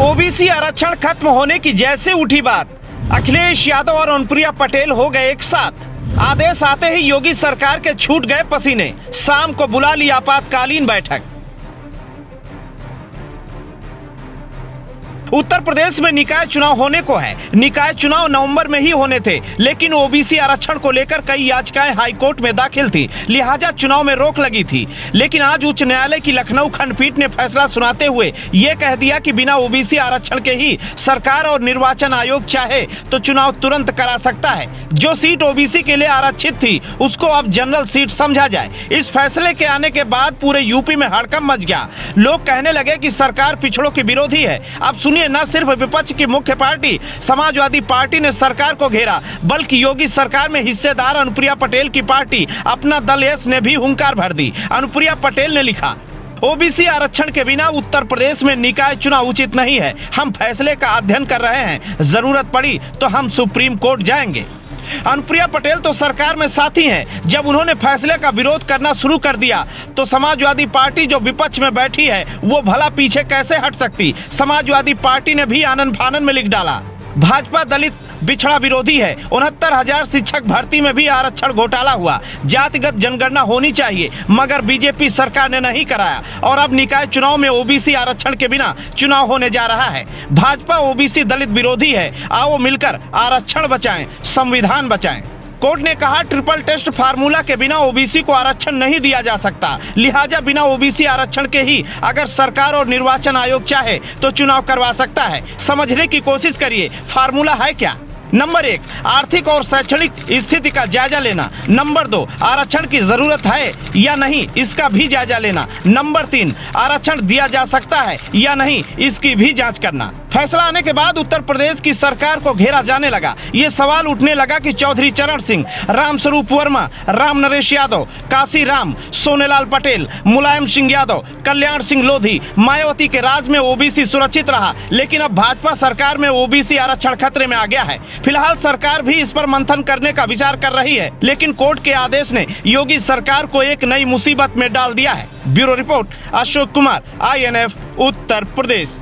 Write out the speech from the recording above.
OBC आरक्षण खत्म होने की जैसे उठी बात, अखिलेश यादव और अनुप्रिया पटेल हो गए एक साथ। आदेश आते ही योगी सरकार के छूट गए पसीने, शाम को बुला ली आपातकालीन बैठक। उत्तर प्रदेश में निकाय चुनाव होने को है। निकाय चुनाव नवंबर में ही होने थे, लेकिन ओबीसी आरक्षण को लेकर कई याचिकाएं हाईकोर्ट में दाखिल थी, लिहाजा चुनाव में रोक लगी थी। लेकिन आज उच्च न्यायालय की लखनऊ खंडपीठ ने फैसला सुनाते हुए ये कह दिया कि बिना ओबीसी आरक्षण के ही सरकार और निर्वाचन आयोग चाहे तो चुनाव तुरंत करा सकता है। जो सीट ओबीसी के लिए आरक्षित थी उसको अब जनरल सीट समझा जाए। इस फैसले के आने के बाद पूरे यूपी में हड़कंप मच गया। लोग कहने लगे कि सरकार पिछड़ों की विरोधी है। अब सुनिए, न सिर्फ विपक्ष की मुख्य पार्टी समाजवादी पार्टी ने सरकार को घेरा, बल्कि योगी सरकार में हिस्सेदार अनुप्रिया पटेल की पार्टी अपना दल एस ने भी हुंकार भर दी। अनुप्रिया पटेल ने लिखा, ओबीसी आरक्षण के बिना उत्तर प्रदेश में निकाय चुनाव उचित नहीं है। हम फैसले का अध्ययन कर रहे हैं, जरूरत पड़ी तो हम सुप्रीम कोर्ट जाएंगे। अनुप्रिया पटेल तो सरकार में साथी हैं। जब उन्होंने फैसले का विरोध करना शुरू कर दिया तो समाजवादी पार्टी जो विपक्ष में बैठी है वो भला पीछे कैसे हट सकती। समाजवादी पार्टी ने भी आनन फानन में लिख डाला, भाजपा दलित बिछड़ा विरोधी है। 69,000 शिक्षक भर्ती में भी आरक्षण घोटाला हुआ। जातिगत जनगणना होनी चाहिए, मगर बीजेपी सरकार ने नहीं कराया और अब निकाय चुनाव में ओबीसी आरक्षण के बिना चुनाव होने जा रहा है। भाजपा ओबीसी दलित विरोधी है। आओ मिलकर आरक्षण बचाएं, संविधान बचाएं। कोर्ट ने कहा, ट्रिपल टेस्ट फार्मूला के बिना ओबीसी को आरक्षण नहीं दिया जा सकता, लिहाजा बिना ओबीसी आरक्षण के ही अगर सरकार और निर्वाचन आयोग चाहे तो चुनाव करवा सकता है। समझने की कोशिश करिए, फार्मूला है क्या। नंबर 1, आर्थिक और शैक्षणिक स्थिति का जायजा लेना। नंबर 2, आरक्षण की जरूरत है या नहीं इसका भी जायजा लेना। नंबर 3, आरक्षण दिया जा सकता है या नहीं इसकी भी जांच करना। फैसला आने के बाद उत्तर प्रदेश की सरकार को घेरा जाने लगा। ये सवाल उठने लगा कि चौधरी चरण सिंह, रामस्वरूप वर्मा, राम नरेश यादव, काशी राम, सोनेलाल पटेल, मुलायम सिंह यादव, कल्याण सिंह लोधी, मायावती के राज में ओबीसी सुरक्षित रहा, लेकिन अब भाजपा सरकार में ओबीसी आरक्षण खतरे में आ गया है। फिलहाल सरकार भी इस पर मंथन करने का विचार कर रही है, लेकिन कोर्ट के आदेश ने योगी सरकार को एक नई मुसीबत में डाल दिया है। Bureau report, Ashok Kumar, INF, Uttar Pradesh.